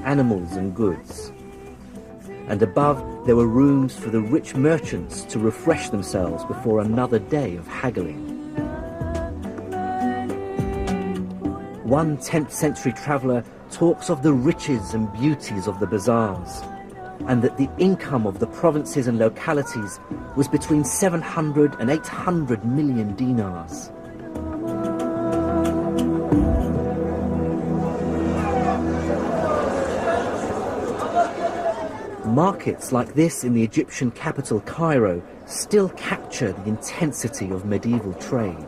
animals and goods. And above, there were rooms for the rich merchants to refresh themselves before another day of haggling. One 10th century traveller talks of the riches and beauties of the bazaars, and that the income of the provinces and localities was between 700 and 800 million dinars. Markets like this in the Egyptian capital Cairo still capture the intensity of medieval trade.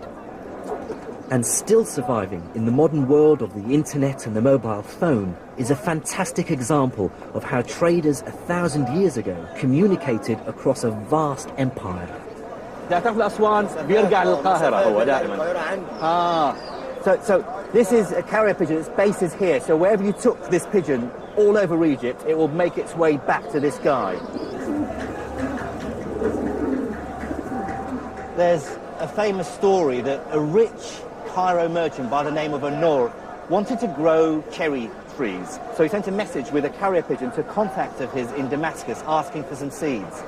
And still surviving in the modern world of the internet and the mobile phone is a fantastic example of how traders 1,000 years ago communicated across a vast empire. So this is a carrier pigeon, its base is here, so wherever you took this pigeon all over Egypt, it will make its way back to this guy. There's a famous story that a rich Cairo merchant by the name of Anur wanted to grow cherry trees. So he sent a message with a carrier pigeon to a contact of his in Damascus asking for some seeds.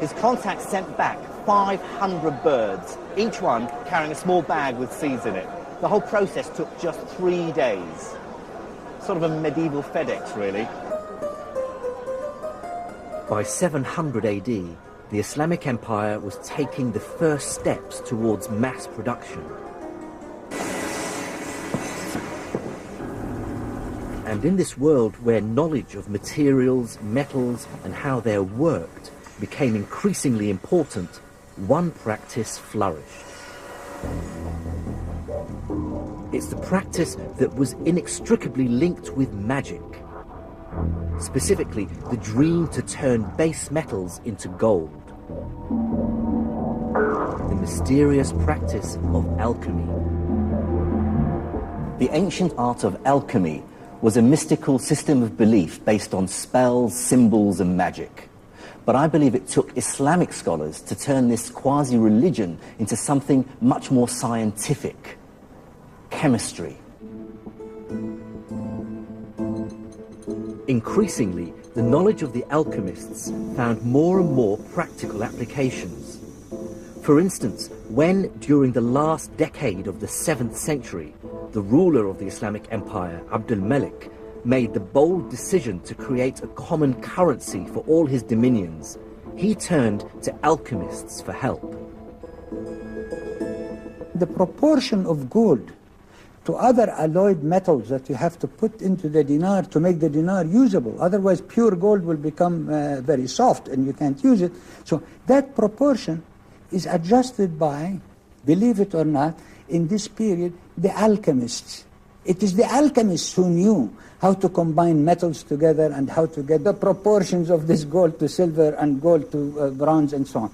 His contact sent back 500 birds, each one carrying a small bag with seeds in it. The whole process took just 3 days. Sort of a medieval FedEx, really. By 700 AD, the Islamic Empire was taking the first steps towards mass production. And in this world where knowledge of materials, metals, and how they're worked became increasingly important, one practice flourished. It's the practice that was inextricably linked with magic. Specifically, the dream to turn base metals into gold. The mysterious practice of alchemy. The ancient art of alchemy was a mystical system of belief based on spells, symbols, and magic. But I believe it took Islamic scholars to turn this quasi-religion into something much more scientific. Chemistry. Increasingly, the knowledge of the alchemists found more and more practical applications. For instance, when, during the last decade of the 7th century, the ruler of the Islamic Empire, Abd al-Malik, made the bold decision to create a common currency for all his dominions, he turned to alchemists for help. The proportion of gold to other alloyed metals that you have to put into the dinar to make the dinar usable. Otherwise, pure gold will become very soft and you can't use it. So that proportion is adjusted by, believe it or not, in this period, the alchemists. It is the alchemists who knew how to combine metals together and how to get the proportions of this gold to silver and gold to bronze and so on.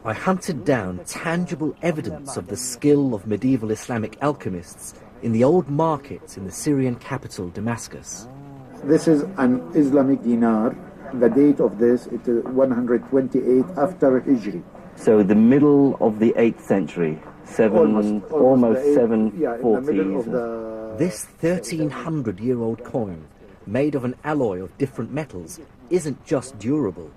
I hunted down tangible evidence of the skill of medieval Islamic alchemists in the old markets in the Syrian capital, Damascus. This is an Islamic dinar. The date of this is 128 after Hijri. So the middle of the 8th century, almost 740s. This 1,300-year-old coin, made of an alloy of different metals, isn't just durable.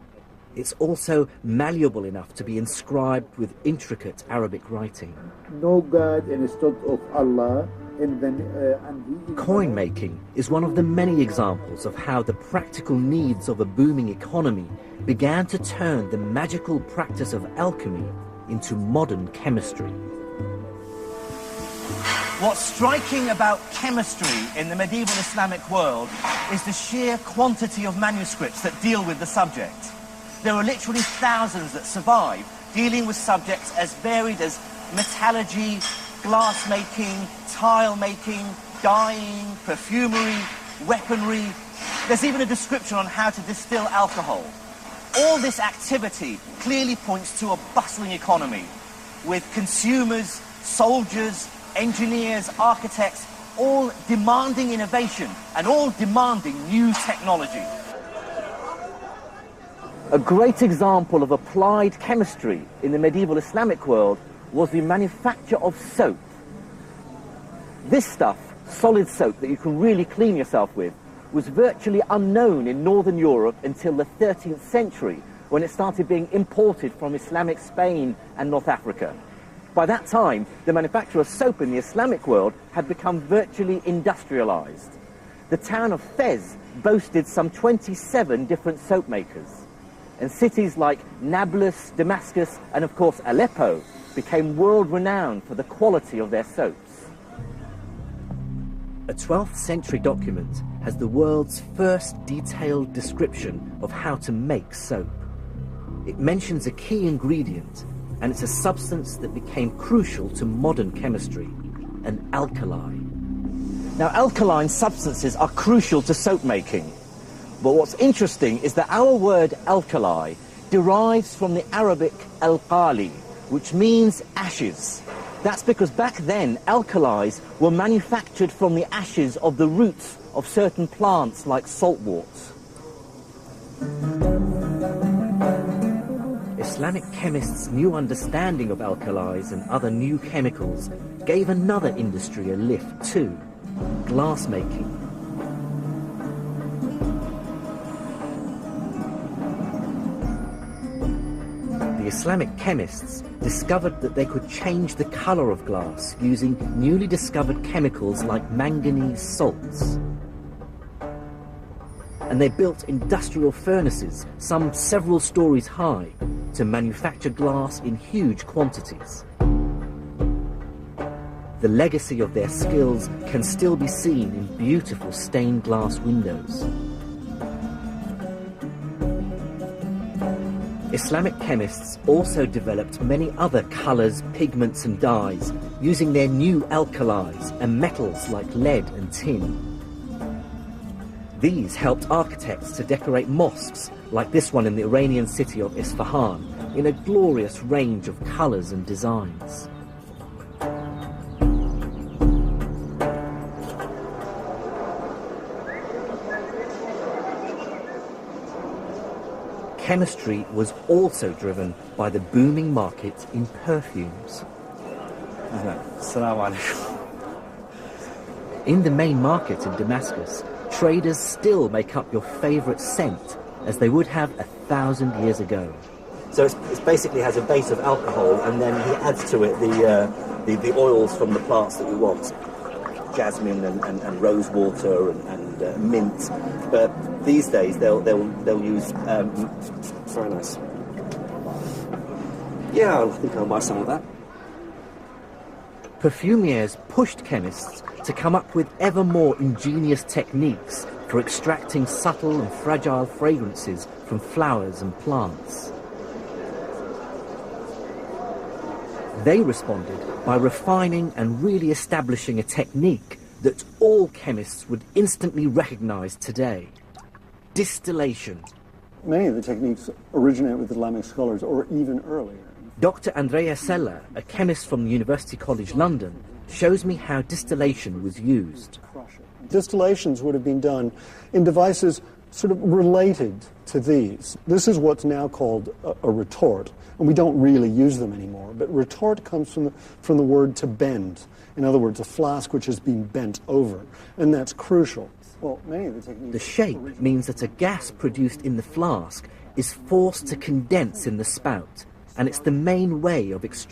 It's also malleable enough to be inscribed with intricate Arabic writing. No God instead of Allah. Coin making is one of the many examples of how the practical needs of a booming economy began to turn the magical practice of alchemy into modern chemistry. What's striking about chemistry in the medieval Islamic world is the sheer quantity of manuscripts that deal with the subject. There are literally thousands that survive, dealing with subjects as varied as metallurgy, glass making, tile making, dyeing, perfumery, weaponry. There's even a description on how to distill alcohol. All this activity clearly points to a bustling economy, with consumers, soldiers, engineers, architects, all demanding innovation and all demanding new technology. A great example of applied chemistry in the medieval Islamic world was the manufacture of soap. This stuff, solid soap that you can really clean yourself with, was virtually unknown in Northern Europe until the 13th century, when it started being imported from Islamic Spain and North Africa. By that time, the manufacture of soap in the Islamic world had become virtually industrialized. The town of Fez boasted some 27 different soap makers, and cities like Nablus, Damascus, and of course Aleppo became world-renowned for the quality of their soaps. A 12th century document has the world's first detailed description of how to make soap. It mentions a key ingredient, and it's a substance that became crucial to modern chemistry, an alkali. Now, alkaline substances are crucial to soap making, but what's interesting is that our word alkali derives from the Arabic al-qali, which means ashes. That's because back then, alkalis were manufactured from the ashes of the roots of certain plants like saltworts. Islamic chemists' new understanding of alkalis and other new chemicals gave another industry a lift too, glass making. The Islamic chemists discovered that they could change the color of glass using newly discovered chemicals like manganese salts. And they built industrial furnaces, some several stories high, to manufacture glass in huge quantities. The legacy of their skills can still be seen in beautiful stained glass windows. Islamic chemists also developed many other colors, pigments and dyes, using their new alkalis and metals like lead and tin. These helped architects to decorate mosques, like this one in the Iranian city of Isfahan, in a glorious range of colors and designs. Chemistry was also driven by the booming market in perfumes. In the main market in Damascus, traders still make up your favorite scent as they would have 1,000 years ago. So it basically has a base of alcohol, and then he adds to it the oils from the plants that we want. Jasmine and rose water and mint, but these days they'll use. Very nice. Yeah, I think I'll buy some of that. Perfumiers pushed chemists to come up with ever more ingenious techniques for extracting subtle and fragile fragrances from flowers and plants. They responded by refining and really establishing a technique that all chemists would instantly recognize today: distillation. Many of the techniques originate with Islamic scholars or even earlier. Dr. Andrea Sella, a chemist from University College London, shows me how distillation was used. Distillations would have been done in devices sort of related to these. This is what's now called a retort, and we don't really use them anymore. But retort comes from the word to bend. In other words, a flask which has been bent over, and that's crucial. Well, many of the techniques... The shape means that a gas produced in the flask is forced to condense in the spout, and it's the main way of extracting